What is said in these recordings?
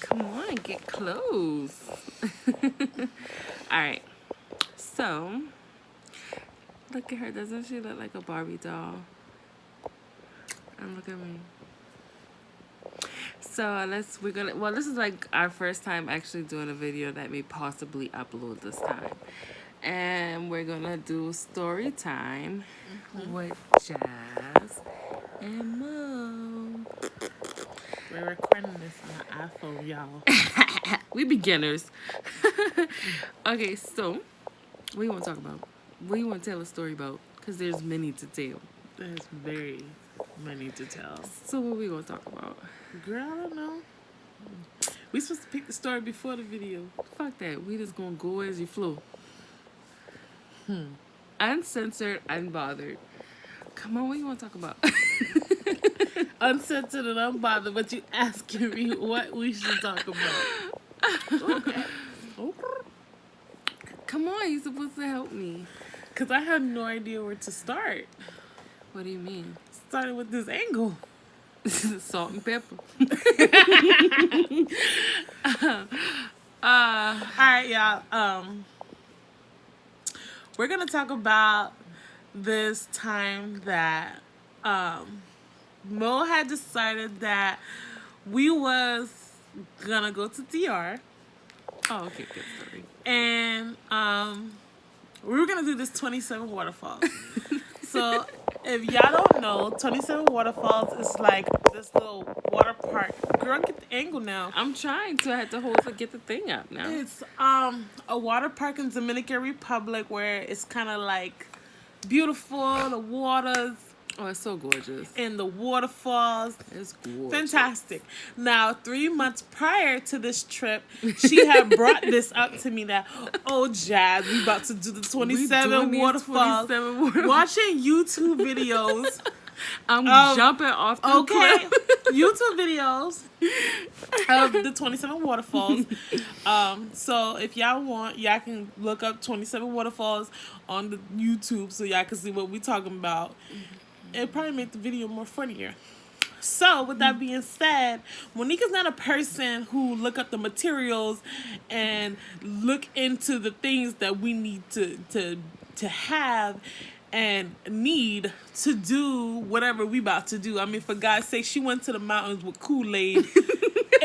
Come on, get close. All right. So, look at her. Doesn't she look like a Barbie doll? And look at me. So this is like our first time actually doing a video that may possibly upload this time. And we're gonna do story time with Jaz and Mo. We're recording this on an iPhone, y'all. We beginners. Okay, so what you want to talk about? What do you want to tell a story about? Because there's many to tell. There's very many to tell. So what we gonna talk about? Girl, I don't know. We supposed to pick the story before the video. Fuck that. We just gonna go as you flow. Uncensored, unbothered. Come on, what you want to talk about? Uncensored and unbothered, but you asking me what we should talk about. Okay. Come on, you're supposed to help me. Because I have no idea where to start. What do you mean? Starting with this angle. Salt and pepper. All right, y'all. We're gonna talk about this time that Mo had decided that we was gonna go to DR, Oh, okay, good story. and we were gonna do this 27 waterfalls. So if y'all don't know, 27 waterfalls is like this little water park. Girl, get the angle now. I'm trying to. I had to hold to get the thing up now. It's a water park in Dominican Republic where it's kind of like beautiful, the waters Oh, it's so gorgeous. and the waterfalls. It's gorgeous. Fantastic. Now, 3 months prior to this trip, she had brought this up to me that, oh, Jaz, we about to do the 27 doing these waterfalls. 27 waterfalls. Watching YouTube videos. I'm jumping off the Okay, cliff. YouTube videos of the 27 waterfalls. So if y'all want, y'all can look up 27 waterfalls on the YouTube so y'all can see what we talking about. It'll probably make the video more funnier. So with that being said, Monique is not a person who look up the materials and look into the things that we need to have and need to do whatever we about to do. I mean, for God's sake, she went to the mountains with Kool-Aid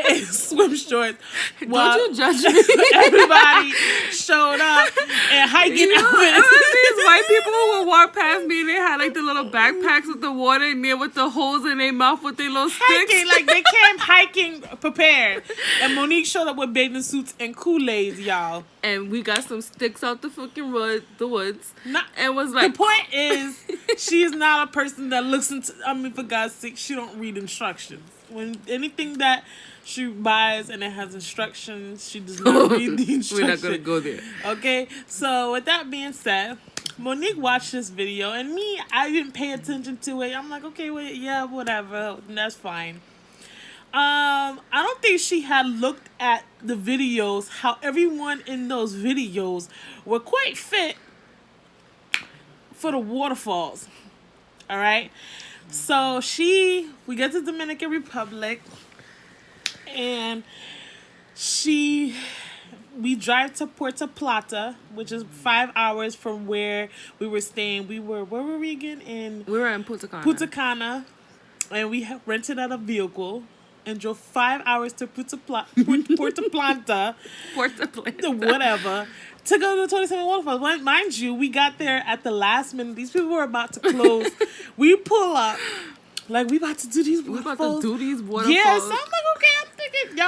and swim shorts. Don't you judge me. Everybody showed up and hiking out with it was these white people who would walk past me and they had like the little backpacks with the water in there with the holes in their mouth with their little sticks. hiking, like they came hiking prepared. And Monique showed up with bathing suits and Kool-Aid, y'all. And we got some sticks out the fucking woods. Not, And was the like, point is, she is not a person that looks into. I mean, for God's sake, she don't read instructions. When anything that she buys and it has instructions, she does not read the instructions. we're not going to go there. Okay, so with that being said, Monique watched this video, and me, I didn't pay attention to it. I'm like, okay, wait, yeah, whatever, that's fine. I don't think she had looked at the videos, how everyone in those videos were quite fit for the waterfalls. All right, so we get to Dominican Republic, and we drive to Puerto Plata, which is 5 hours from where we were staying. Where were we again? We were in Punta Cana. Punta Cana, and we rented out a vehicle and drove 5 hours to Puerto Plata, Puerto Plata. whatever, to go to the 27 waterfalls. Mind you, we got there at the last minute. These people were about to close. We pull up, like, we about to do these We're waterfalls. about to do these waterfalls. Yeah, so I'm like, okay, I'm thinking,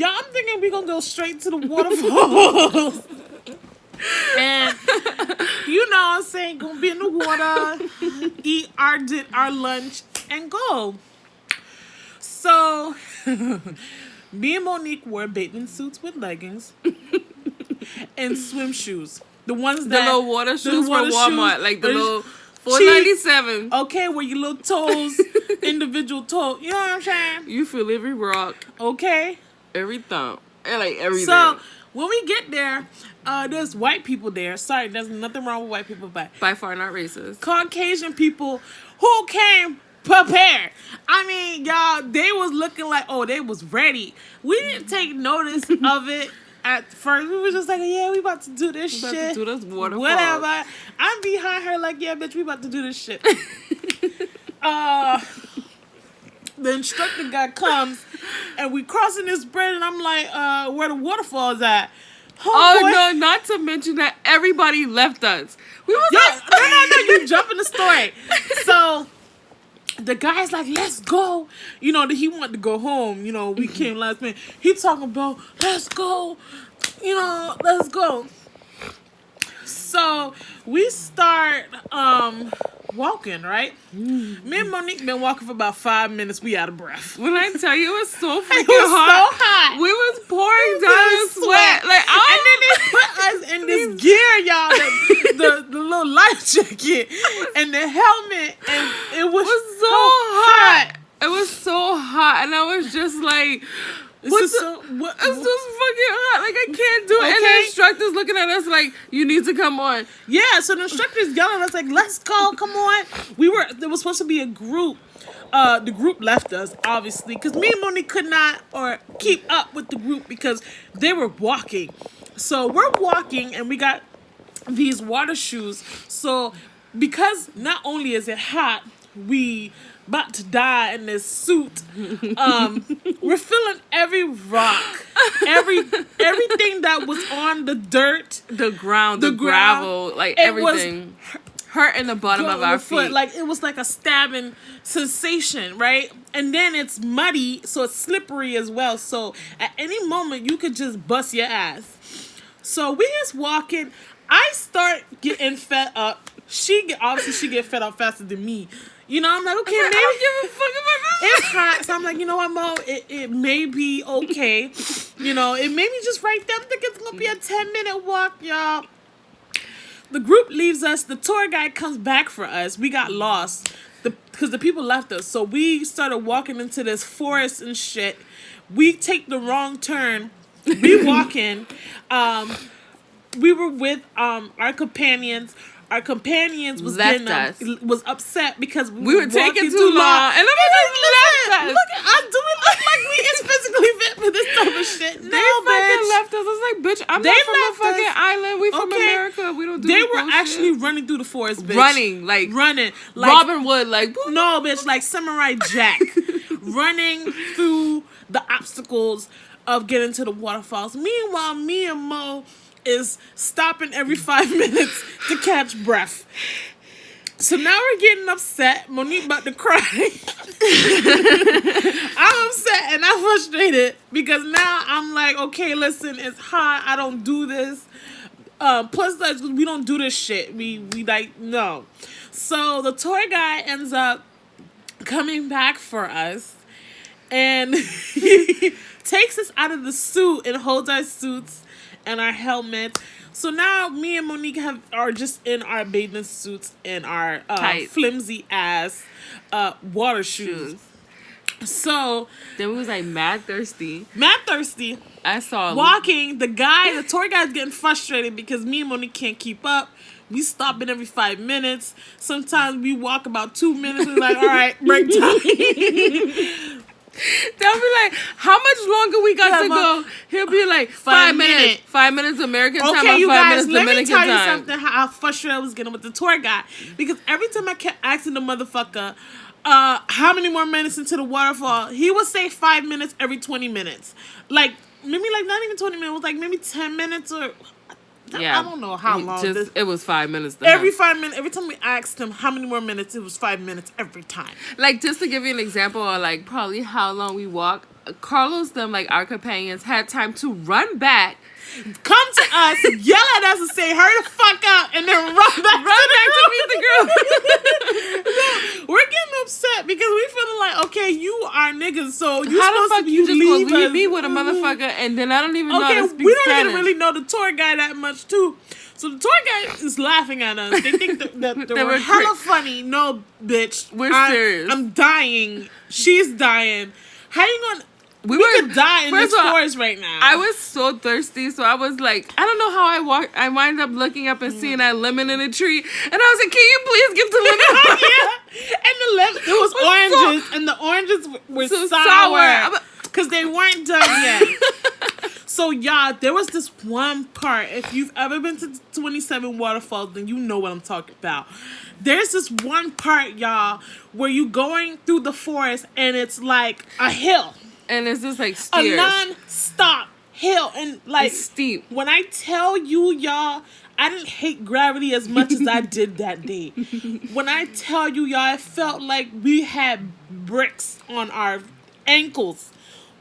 I'm thinking we're going to go straight to the waterfalls. And, you know what I'm saying, going to be in the water, eat our lunch, and go. So, me and Monique wore bathing suits with leggings and swim shoes. The ones The that... little water shoes from Walmart. Like the little cheap, $4.97. okay, where your little toes, individual toe. You know what I'm saying? You feel every rock, Okay. every thump, and like everything. So, when we get there, there's white people there. Sorry, there's nothing wrong with white people, but By far not racist. Caucasian people who came prepared. I mean, y'all, they was looking like, oh, they was ready. We didn't take notice of it at first. We was just like, yeah, we about to do this shit. About to do this waterfall. Whatever. I'm behind her like, yeah, bitch, we about to do this shit. The instructor guy comes, and we crossing this bridge, and I'm like, where the waterfalls at? No, not to mention that everybody left us. We was no, you jumping the story. So the guy's like, let's go. You know, he wanted to go home. You know, we came last minute. He talking about, let's go. You know, let's go. So we start walking, right? Me and Monique been walking for about 5 minutes. We out of breath. When I tell you, it was so freaking It was hot. so hot. We was pouring down in sweat. Like, and then they put us in this gear, y'all, the little life jacket and the helmet, and it was so hot. It was so hot, and I was just like, it's so fucking hot. Like, I can't do it. Okay. And the instructor's looking at us like, you need to come on. Yeah, so the instructor's yelling at us like, let's go, come on. There was supposed to be a group. The group left us, obviously, because me and Monique could not keep up with the group because they were walking. So we're walking, and we got these water shoes. So because not only is it hot, we about to die in this suit. We're feeling every rock, everything that was on the dirt, The ground, the gravel, like everything. Hurt in the bottom of our feet. Like it was like a stabbing sensation, right? And then it's muddy, so it's slippery as well. So at any moment you could just bust your ass. So we just walking. I start getting fed up. She get fed up faster than me. You know, I'm like, okay, maybe I don't give a fuck about this. it's hot. So I'm like, you know what, Mo? It may be okay. You know, it may be just right there. I think it's gonna be a 10-minute walk, y'all. The group leaves us. The tour guide comes back for us. We got lost because the people left us. So we started walking into this forest and shit. We take the wrong turn. We walk in. We were with our companions. Our companions was was upset because we were taking too long, and then left us. Look, do we look like we is physically fit for this type of shit? No, fucking left us. I was like, bitch, I'm not from a fucking island. We from Okay. America. We don't do They this were bullshit. actually running through the forest, bitch. running like Robin Hood, like no, bitch, like Samurai Jack, running through the obstacles of getting to the waterfalls. Meanwhile, me and Mo is stopping every 5 minutes to catch breath. So now we're getting upset. Monique about to cry. I'm upset and I'm frustrated because now I'm like, okay, listen, it's hot. I don't do this. Plus, like, we don't do this shit. We like, no. So the tour guide ends up coming back for us. And he takes us out of the suit and holds our suits and our helmet. So now me and Monique are just in our bathing suits and our flimsy ass water shoes. So then we was like mad thirsty. I saw walking. The tour guide's getting frustrated because me and Monique can't keep up. We stopping every 5 minutes. Sometimes we walk about 2 minutes. We're like, all right, break time. They'll be like, how much longer we got to go? He'll be like, 5 minutes. 5 minutes American time, okay, you 5 guys, minutes let Dominican me tell you time. something, how frustrated I was getting with the tour guide. Because every time I kept asking the motherfucker, how many more minutes into the waterfall, he would say 5 minutes every 20 minutes. Like, maybe like not even 20 minutes, it was like maybe 10 minutes or... Yeah. I don't know how long. It was 5 minutes. Every 5 minutes. Every time we asked him how many more minutes, it was 5 minutes every time. Like, just to give you an example of, like, probably how long we walk, Carlos, them, like, our companions, had time to run back, come to us, yell at us and say, hurry the fuck up, and then run back to meet the girl. No, we're getting upset because we feeling like, okay, you are niggas, so you how the fuck you just leave gonna leave me with a motherfucker, and then I don't even know how to speak we don't Spanish. even really know the tour guide that much, too. So the tour guide is laughing at us. They think that they were hella funny. No, bitch. We're serious. I'm dying. She's dying. How you gonna... we could die in this forest right now. I was so thirsty, so I was like, I don't know how I walked. I wind up looking up and seeing that lemon in a tree, and I was like, "Can you please get the lemon?" Yeah, and the lemon, it was oranges, and the oranges were so sour because they weren't done yet. So, y'all, there was this one part. If you've ever been to 27 Waterfalls, then you know what I'm talking about. There's this one part, y'all, where you going through the forest, and it's like a hill. And it's just like stairs. A non-stop hill. And like, it's steep. When I tell you, y'all, I didn't hate gravity as much as I did that day. When I tell you, y'all, it felt like we had bricks on our ankles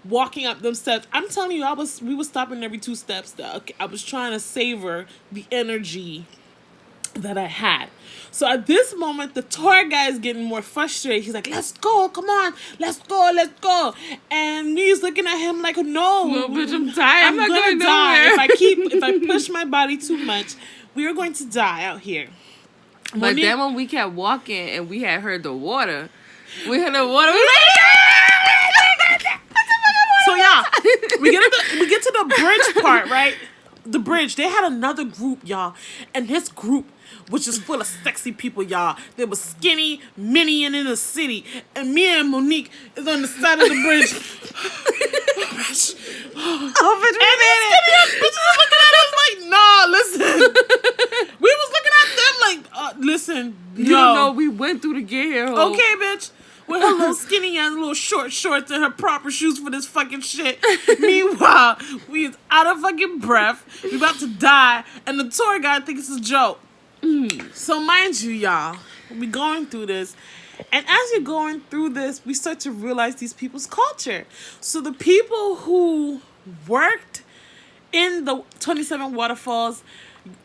walking up them steps. I'm telling you, we were stopping every 2 steps. I was trying to savor the energy that I had. So at this moment, the tour guy is getting more frustrated. He's like, "Let's go, come on, let's go." And me's looking at him like, "No, bitch, I'm tired. I'm not gonna die if I push my body too much. We are going to die out here." But then when we kept walking and we had heard the water, we heard the water. We was like, so yeah, we get to the bridge part, right? The bridge. They had another group, y'all, and this group was just full of sexy people, y'all. They were skinny, mini, and in the city. And me and Monique is on the side of the bridge. Bitch, and these skinny ass bitches are looking at us like, "Nah, listen." We was looking at them like, "Listen, you don't know we went through to get here." Ho. Okay, bitch. With her little skinny ass, little short shorts and her proper shoes for this fucking shit. Meanwhile, we is out of fucking breath. We about to die, and the tour guide thinks it's a joke. So mind you, y'all, we going through this, and as you're going through this, we start to realize these people's culture. So the people who worked in the 27 Waterfalls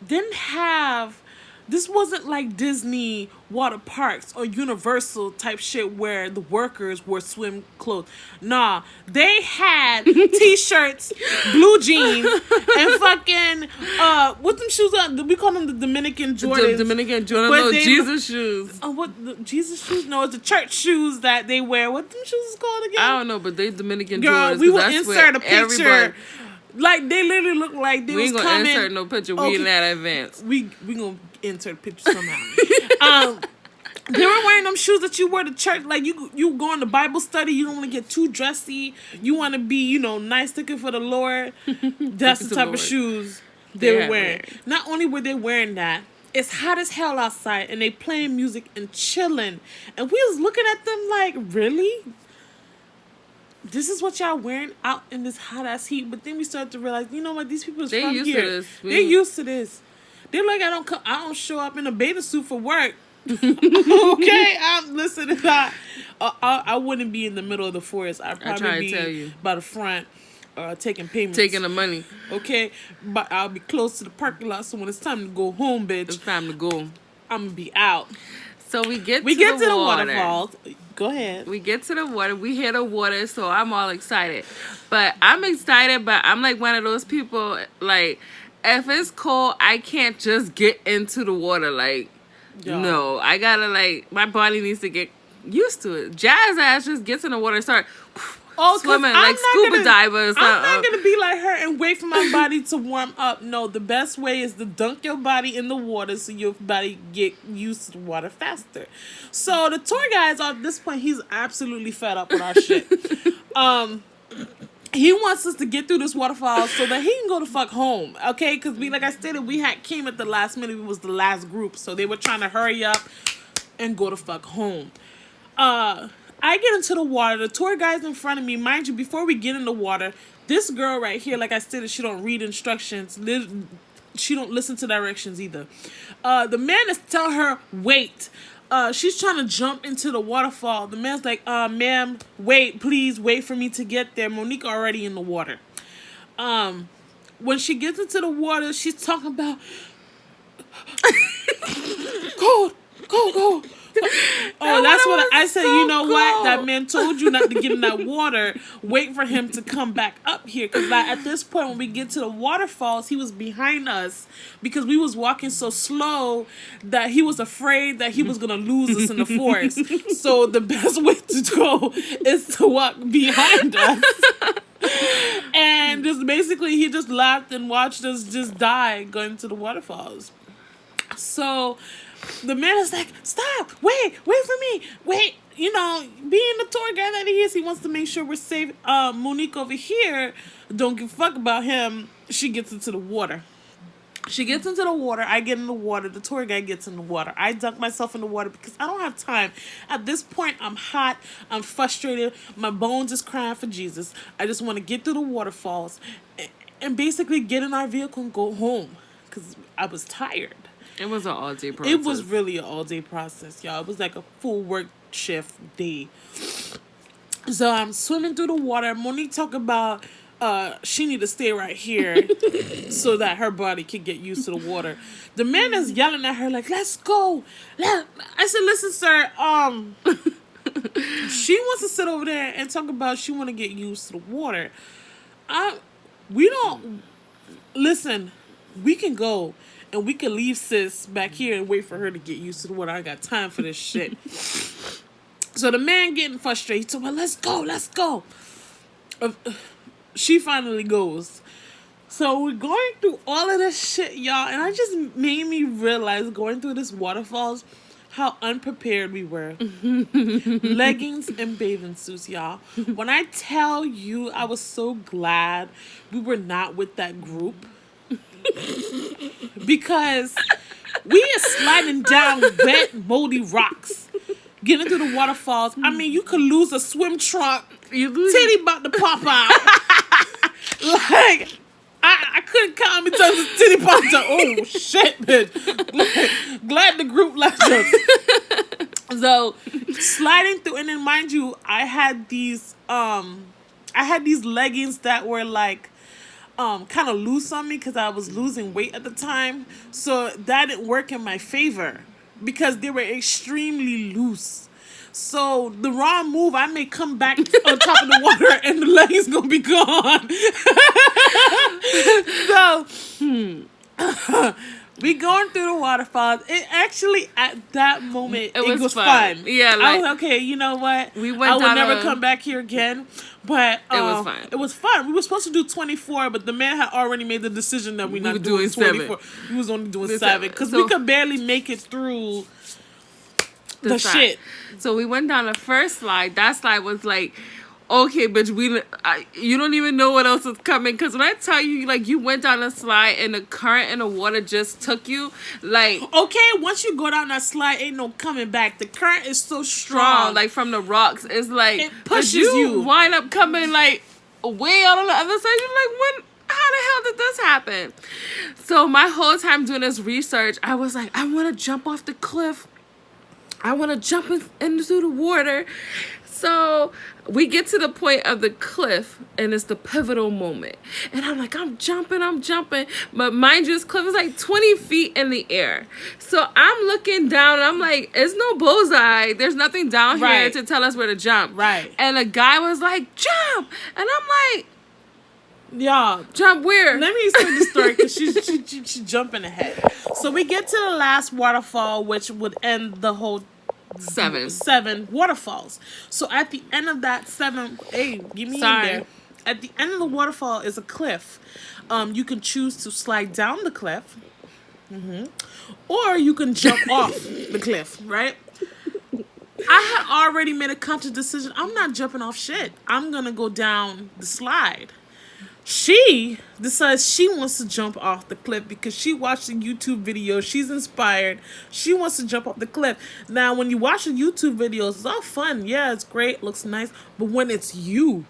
didn't have. This wasn't like Disney water parks or Universal type shit where the workers wore swim clothes. Nah, they had t-shirts, blue jeans, and fucking what them shoes are? We call them the Dominican Jordans. The Dominican Jordans, no, Jesus shoes. The Jesus shoes? No, it's the church shoes that they wear. What them shoes is called again? I don't know, but they Dominican Girl, Jordans. we will insert a picture. Everybody, like they literally look like they we was ain't gonna coming. insert no picture. We in that advance. We gonna insert a picture somehow. They were wearing them shoes that you wear to church. Like you go on the Bible study. You don't want to get too dressy. You want to be nice looking for the Lord. That's the type of shoes they were wearing. Not only were they wearing that, it's hot as hell outside, and they playing music and chilling. And we was looking at them like, really? This is what y'all wearing out in this hot ass heat. But then we started to realize, you know what? These people is from here. They used to this. They're like, I don't show up in a bathing suit for work. Okay, listen. I wouldn't be in the middle of the forest. I'd probably be by the front, taking payments, taking the money. Okay, but I'll be close to the parking lot. So when it's time to go home, bitch, it's time to go. I'm gonna be out. So we get to the water. Waterfalls. Go ahead. We get to the water. We hit the water, so I'm all excited. But I'm like one of those people, like, if it's cold, I can't just get into the water. Like, no. I gotta, like, my body needs to get used to it. Jazz ass just gets in the water and start swimming like scuba divers. I'm not going to be like her and wait for my body to warm up. No, the best way is to dunk your body in the water so your body get used to the water faster. So the tour guide, at this point, he's absolutely fed up with our shit. He wants us to get through this waterfall so that he can go the fuck home, okay? Because like I stated, we came at the last minute. We was the last group, so they were trying to hurry up and go the fuck home. I get into the water. The tour guide's in front of me. Mind you, before we get in the water, this girl right here, like I stated, she don't read instructions. She don't listen to directions either. The man is telling her, wait. She's trying to jump into the waterfall. The man's like, ma'am, wait, please wait for me to get there. Monique already in the water. When she gets into the water, she's talking about, cold, Oh, that's what was I said. so You know what? That cold. man told you not to get in that water. Wait for him to come back up here. Because at this point, when we get to the waterfalls, he was behind us because we was walking so slow that he was afraid that he was going to lose us in the forest. So the best way to go is to walk behind us. And just basically, he just laughed and watched us just die going to the waterfalls. So the man is like, stop, wait for me, wait. You know, being the tour guide that he is, he wants to make sure we're safe. Monique over here, don't give a fuck about him. She gets into the water. She gets into the water. I get in the water. The tour guide gets in the water. I dunk myself in the water because I don't have time. At this point, I'm hot. I'm frustrated. My bones is crying for Jesus. I just want to get through the waterfalls and basically get in our vehicle and go home because I was tired. It was an all-day process. It was really an all-day process, y'all. It was like a full work shift day. So I'm swimming through the water. Monique talk about she need to stay right here so that her body can get used to the water. The man is yelling at her like, let's go. I said, listen, sir, she wants to sit over there and talk about she want to get used to the water. We don't, listen, we can go and we can leave sis back here and wait for her to get used to the water. I got time for this shit. So the man getting frustrated. He told me, let's go. She finally goes. So we're going through all of this shit, y'all. And I just made me realize going through this waterfalls how unprepared we were. Leggings and bathing suits, y'all. When I tell you, I was so glad we were not with that group. Because we are sliding down wet, moldy rocks. Getting through the waterfalls. I mean, you could lose a swim trunk. Titty about to pop out. Like, I couldn't count how many times this titty popped out. Oh, shit, bitch. Glad the group left us. So, sliding through, and then mind you, I had these leggings that were like, kind of loose on me because I was losing weight at the time. So, that didn't work in my favor. Because they were extremely loose. So the wrong move, I may come back on top of the water and the leggings gonna be gone. So we going through the waterfalls. It actually at that moment it was fun. Yeah, I was okay. You know what? We went. I will never come back here again. But it was fun. It was fun. We were supposed to do 24, but the man had already made the decision that we're not doing 24. 7. We was only doing 7 because we could barely make it through the shit. So we went down the first slide. That slide was like, okay, bitch, you don't even know what else is coming. Because when I tell you, like, you went down a slide and the current and the water just took you, like... Okay, once you go down that slide, ain't no coming back. The current is so strong. Like, from the rocks. It's like... It pushes you. Wind up coming, like, way out on the other side. You're like, how the hell did this happen? So my whole time doing this research, I was like, I want to jump off the cliff. I want to jump into the water. So we get to the point of the cliff, and it's the pivotal moment. And I'm like, I'm jumping. But mind you, this cliff is like 20 feet in the air. So I'm looking down, and I'm like, it's no bullseye. There's nothing down here to tell us where to jump. Right. And a guy was like, jump. And I'm like, y'all, jump where? Let me say the story because she's jumping ahead. So we get to the last waterfall, which would end the whole 7 waterfalls. So at the end of that 7, hey, give me in there. At the end of the waterfall is a cliff. You can choose to slide down the cliff, or you can jump off the cliff. Right? I had already made a conscious decision. I'm not jumping off shit. I'm gonna go down the slide. She decides she wants to jump off the cliff because she watched a YouTube video. She's inspired. She wants to jump off the cliff. Now, when you watch the YouTube videos, it's all fun. Yeah, it's great. Looks nice. But when it's you.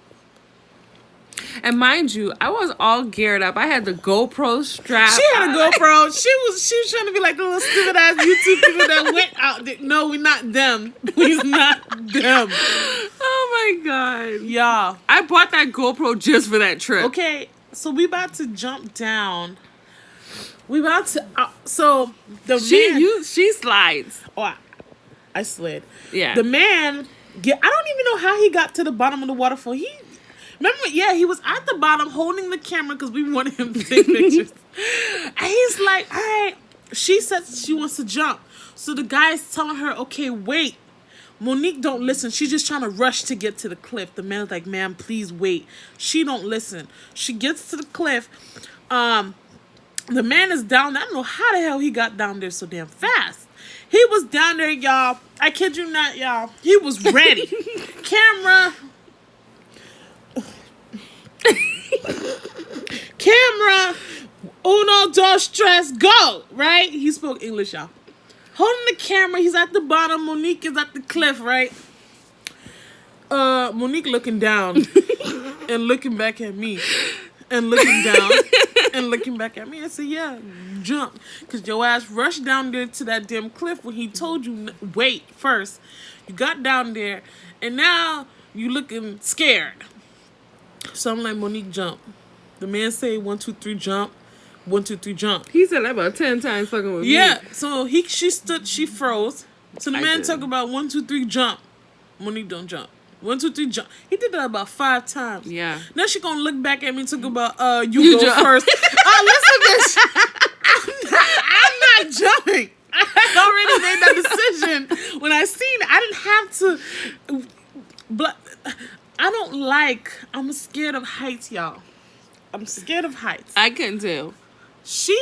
And mind you, I was all geared up. I had the GoPro strap. She had a GoPro. She was trying to be like the little stupid ass YouTube people that went out there. No, we're not them. We're not them. Oh my God. Y'all. I bought that GoPro just for that trip. Okay, so we about to jump down. We about to... so, the she slides. Oh, I slid. Yeah. The man, I don't even know how he got to the bottom of the waterfall. He was at the bottom holding the camera because we wanted him to take pictures. And he's like, all right. She says she wants to jump. So the guy is telling her, okay, wait. Monique don't listen. She's just trying to rush to get to the cliff. The man is like, ma'am, please wait. She don't listen. She gets to the cliff. The man is down there. I don't know how the hell he got down there so damn fast. He was down there, y'all. I kid you not, y'all. He was ready. Camera. Uno, dos, tres, go. Right? He spoke English, y'all. Holding the camera, he's at the bottom. Monique is at the cliff, right? Monique looking down and looking back at me, and looking down and looking back at me. I said, "Yeah, jump, cause your ass rushed down there to that damn cliff when he told you wait first. You got down there, and now you looking scared." So I'm like, Monique, jump. The man say 1, 2, 3, jump. 1, 2, 3, jump. He said that about 10 times fucking with me. Yeah. So she stood, she froze. So the man did. talk about 1, 2, 3, jump. Monique don't jump. 1, 2, 3, jump. He did that about 5 times. Yeah. Now she gonna look back at me and talk about you go jump first. Listen, bitch. I'm not jumping. I had already made that decision when I seen it. I didn't have to. But I'm scared of heights, y'all. I'm scared of heights. I couldn't tell. She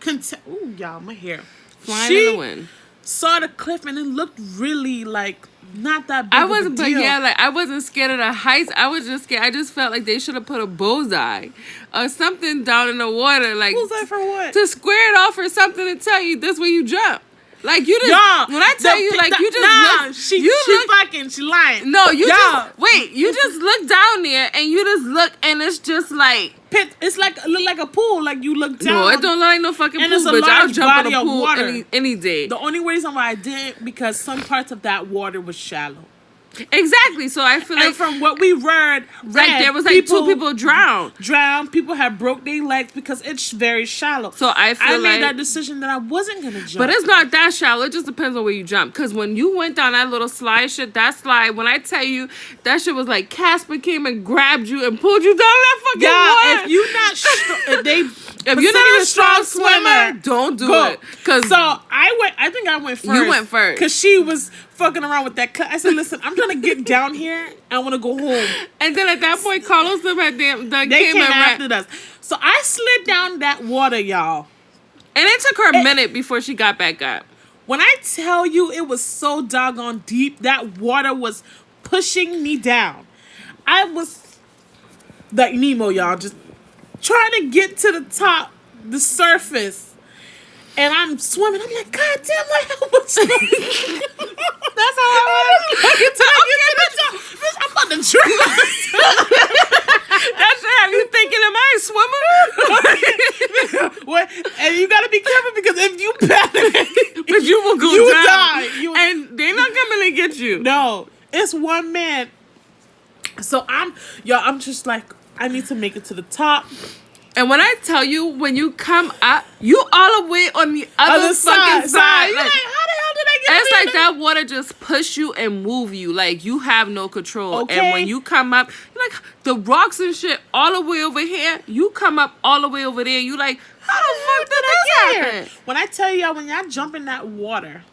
ooh, y'all, my hair. Flying in the wind. Saw the cliff and it looked really like not that big I of a wasn't, but deal. yeah, like I wasn't scared of the heights. I was just scared. I just felt like they should have put a bullseye or something down in the water, like Bullseye for what? to square it off or something to tell you this way you jump. Like you just Y'all, when I tell you, like you just look, she look, fucking, she lying. no, you Y'all. just wait. You just look down there and you just look and it's just like. It's like look like a pool. Like you look down. No, it don't look like no fucking And pool, it's a bitch. I'll large jump in body a of pool water. any day. The only reason why I didn't because some parts of that water was shallow. Exactly. So I feel And like from what we read there was like 2 people drowned. People had broke their legs because it's very shallow. So I feel made like that decision that I wasn't gonna jump. But it's not that shallow. It just depends on where you jump. Because when you went down that little slide shit, that slide, when I tell you, that shit was like Casper came and grabbed you and pulled you down that fucking water. If you're not if you're not a strong swimmer, don't do it. So I think I went first. You went first. Because she was fucking around with that cut. I said, listen, I'm trying to get down here. I want to go home. And then at that point, Carlos them had they Came after us. So I slid down that water, y'all. And it took her a minute before she got back up. When I tell you it was so doggone deep, that water was pushing me down. I was like Nemo, y'all, just trying to get to the top, the surface. And I'm swimming. I'm like, God damn, like how much? That's how I was. Bitch, I'm about to drown. That should have you thinking, am I a swimmer? What? And you gotta be careful because if you panic, but you will go you down. die. And they're not coming to get you. No, it's one man. So I'm just like, I need to make it to the top. And when I tell you, when you come up, you all the way on the other fucking side. You're like, how the hell did I get it's there? like that water just push you and move you. Like, you have no control. Okay. And when you come up, like, the rocks and shit all the way over here, you come up all the way over there. You like, how the fuck did this happen? When I tell y'all, when y'all jump in that water,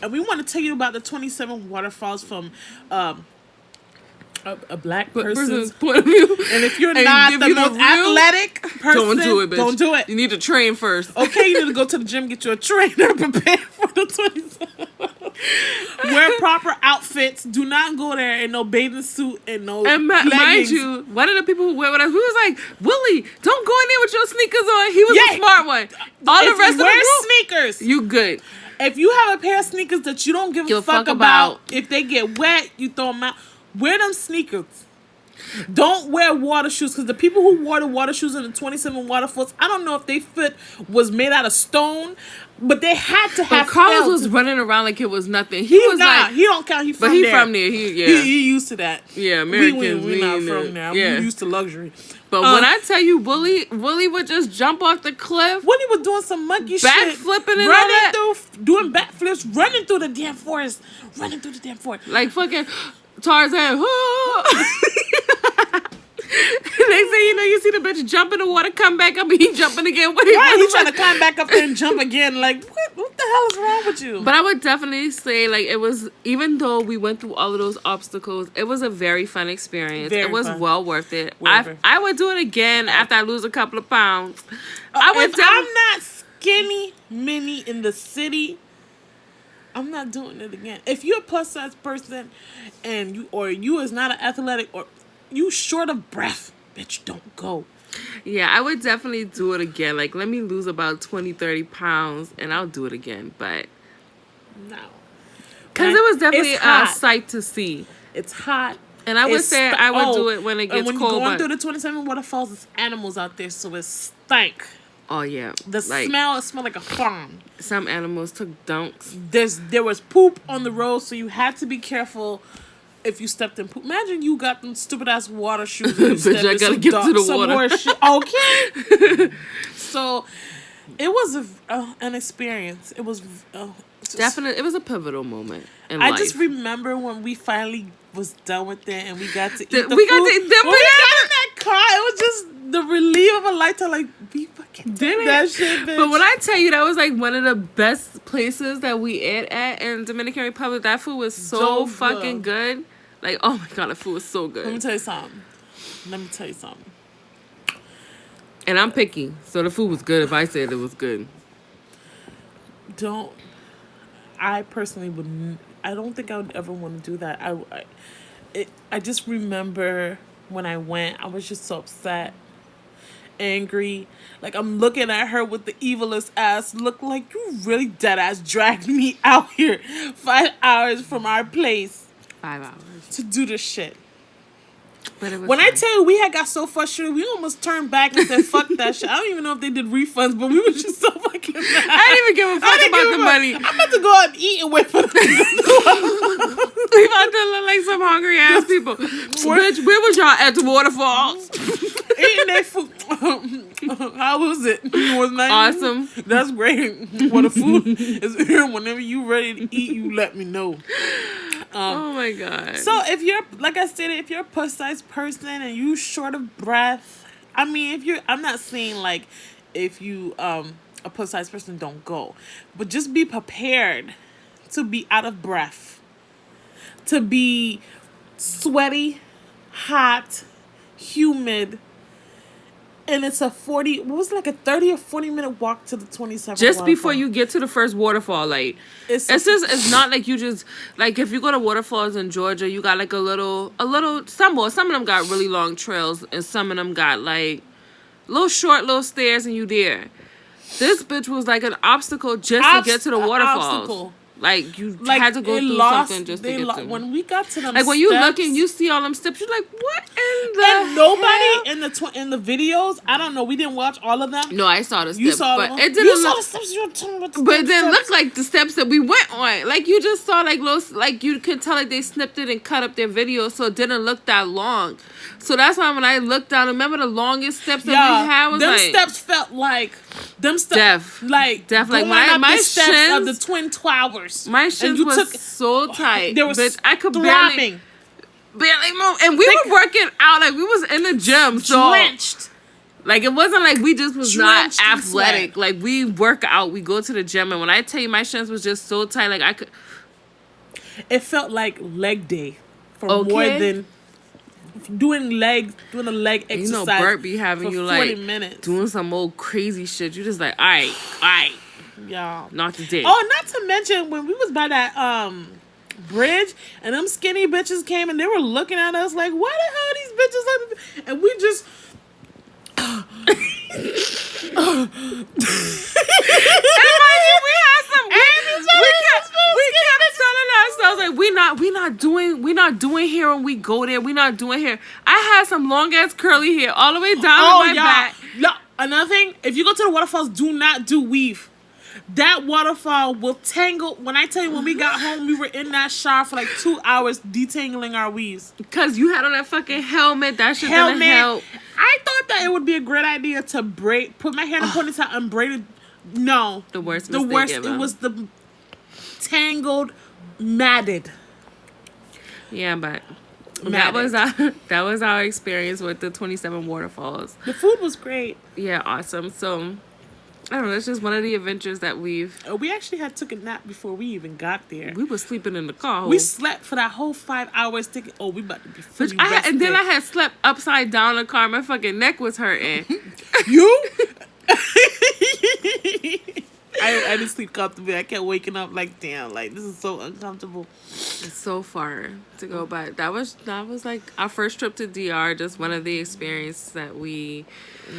and we want to tell you about the 27 waterfalls from a black person's point of view. And if you're And not give the you the most real- athletic person, Don't do it, bitch. Don't do it. You need to train first. Okay, you need to go to the gym, get you a trainer, prepare for the 27. Wear proper outfits. Do not go there in no bathing suit and no And mind leggings. you, one of the people who went with us, we was like, Willie, don't go in there with your sneakers on. He was the smart one. All if the rest you of wear the group, sneakers. you good. If you have a pair of sneakers that you don't give a fuck about, if they get wet, you throw them out. Wear them sneakers. Don't wear water shoes, because the people who wore the water shoes in the 27 waterfalls, I don't know if they fit was made out of stone, but they had to have. But Carlos was running around like it was nothing. He was not. like, He don't count. He from but he there. from there. He used to that. Yeah, Americans. We not from there. Yeah. We used to luxury. But when I tell you, Willie would just jump off the cliff. Willie was doing some monkey shit. Backflipping and all that. Doing backflips, running through the damn forest. Like fucking Tarzan. Next thing you know, you see the bitch jump in the water, come back up, and he jumping again. Right, he's trying to climb back up there and jump again. Like, what the hell is wrong with you? But I would definitely say, like, it was, even though we went through all of those obstacles, it was a very fun experience. It was well worth it. I would do it again after I lose a couple of pounds. If I'm not skinny mini in the city, I'm not doing it again. If you're a plus size person and you is not an athletic or you short of breath, bitch, don't go. Yeah, I would definitely do it again. Like, let me lose about 20, 30 pounds and I'll do it again. But no. Because it was definitely a sight to see. It's hot. And I would say I would do it when it gets cold. And when you're going through the 27 waterfalls, there's animals out there, so it stank. Oh, yeah. It smelled like a farm. Some animals took dunks. There was poop on the road, so you had to be careful if you stepped in poop. Imagine you got them stupid ass water shoes. Bitch, I gotta get to the water. Okay. So it was an experience. It was definitely. It was a pivotal moment in life. I just remember when we finally was done with it and we got to eat the food. We got in that car, it was just the relief of a lifetime. Like, we fucking did that shit, bitch. But when I tell you that was like one of the best places that we ate at in Dominican Republic, that food was so fucking good. Like, oh my God, the food was so good. Let me tell you something. And I'm picky, so the food was good if I said it was good. I personally wouldn't. I don't think I would ever want to do that. I just remember when I went, I was just so upset, angry. Like, I'm looking at her with the evilest ass look, like, you really dead ass dragged me out here 5 hours from our place. 5 hours. To do this shit. But it was when fun. I tell you, we had got so frustrated, we almost turned back and said, fuck that shit. I don't even know if they did refunds, but we were just so fucking mad. I didn't even give a fuck about the money. I'm about to go out and eat and wait for them to go. We about to look like some hungry ass people. Bitch, where was y'all at the waterfalls? Eating their food. How was it? It was nice. Awesome. That's great. Well, the food is here. Whenever you ready to eat, you let me know. Oh my God. So if you're, like I said, if you're a plus-size person and you short of breath, I mean, I'm not saying like if you a plus-size person don't go, but just be prepared to be out of breath, to be sweaty, hot, humid. And it's a 30 or 40 minute walk to the 27. Just before you get to the first waterfall, like it's not like you just like if you go to waterfalls in Georgia, you got like a little some of them got really long trails and some of them got like little stairs and you there. This bitch was like an obstacle just to get to the waterfalls. Obstacle. Like you had to go through something just to get to them. When we got to them, like when you looking, you see all them steps. You're like, what in the hell? Nobody in the videos. I don't know. We didn't watch all of them. No, I saw the steps. You saw but them. It didn't look. But it didn't look like the steps that we went on. Like you just saw like you could tell like they snipped it and cut up their video, so it didn't look that long. So that's why when I looked down, remember the longest steps that we had was them steps felt like them steps like my steps shins of the Twin Towers. My shins was so tight. There was bitch, I could throbbing. barely move, and we were working out like we was in the gym, so drenched. Like it wasn't like we just was not athletic. Like we work out, we go to the gym, and when I tell you my shins was just so tight, like I could. It felt like leg day for more than. Doing a leg exercise. You know, Bert be having you like 40 minutes. Doing some old crazy shit. You just like, all right, y'all, not today. Oh, not to mention when we was by that bridge and them skinny bitches came and they were looking at us like, why the hell are these bitches like? And we just. We kept telling ourselves like we not doing hair when we go there. We not doing hair. I had some long ass curly hair all the way down to my back. No, another thing, if you go to the waterfalls, do not do weave. That waterfall will tangle. When I tell you, when we got home, we were in that shower for like 2 hours detangling our weaves. Cause you had on that fucking helmet. That shit didn't help. I thought that it would be a great idea to put my hair in a ponytail and braid it. No, The worst. Ever. It was the tangled, matted. Yeah, but that was our experience with the 27 waterfalls. The food was great. Yeah, awesome. So I don't know. It's just one of the adventures that we actually took a nap before we even got there. We were sleeping in the car. We slept for that whole 5 hours. Thinking, we about to be fully rested. And then I had slept upside down in the car. My fucking neck was hurting. You? I didn't sleep comfortably. I kept waking up like, damn, like this is so uncomfortable. It's so far to go, but that was like our first trip to DR. Just one of the experiences that we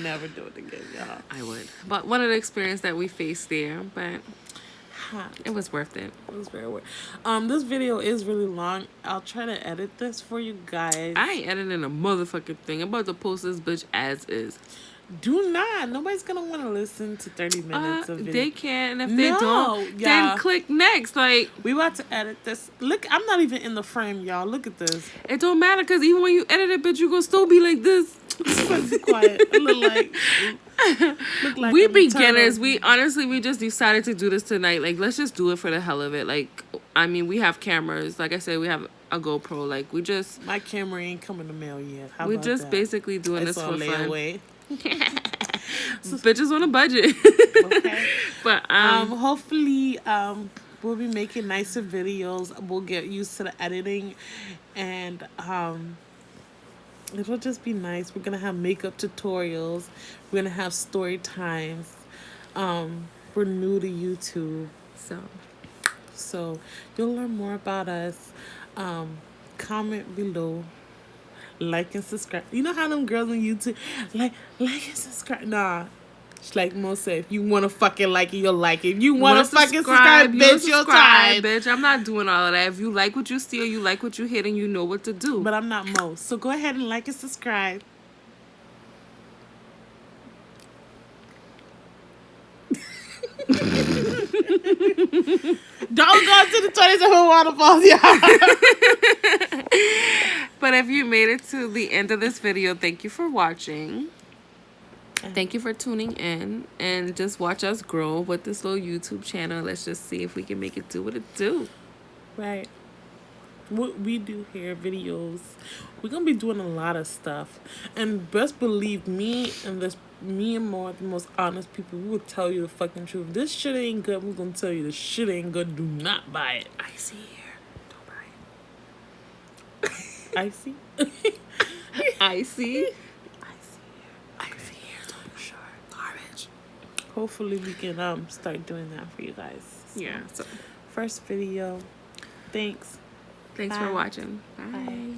never do it again, y'all. I would, but one of the experiences that we faced there, but it was worth it. It was very worth. This video is really long. I'll try to edit this for you guys. I ain't editing a motherfucking thing. I'm about to post this bitch as is. Do not. Nobody's gonna want to listen to 30 minutes of video. They can, and if they don't, then click next. Like, we about to edit this. Look, I'm not even in the frame, y'all. Look at this. It don't matter, because even when you edit it, bitch, you gonna still be like this. Be quiet. I look like we beginners. We just decided to do this tonight. Like, let's just do it for the hell of it. Like, I mean, we have cameras. Like I said, we have a GoPro. Like, we just... My camera ain't coming in the mail yet. How we about just that? basically doing it's this for layaway. Bitches on a budget. Okay. But hopefully we'll be making nicer videos. We'll get used to the editing, and it'll just be nice. We're gonna have makeup tutorials. We're gonna have story times. We're new to YouTube, so you'll learn more about us. Comment below. Like and subscribe. You know how them girls on YouTube like and subscribe? Nah. Like Mo said, if you want to fucking like it, you'll like it. If you want to fucking subscribe, bitch, you'll try. Bitch, I'm not doing all of that. If you like what you see or you like what you hit, and you know what to do. But I'm not Mo. So go ahead and like and subscribe. Don't go to the 27 waterfalls, y'all. But if you made it to the end of this video, thank you for watching. Thank you for tuning in, and just watch us grow with this little YouTube channel. Let's just see if we can make it do what it do. Right. What we do here, videos. We're gonna be doing a lot of stuff, and best believe me and Mo are the most honest people. We will tell you the fucking truth. This shit ain't good. We're gonna tell you this shit ain't good. Do not buy it. I see here. Don't buy it. I see. I see. Garbage. Hopefully we can start doing that for you guys. Yeah. So first video. Thanks for watching. Bye.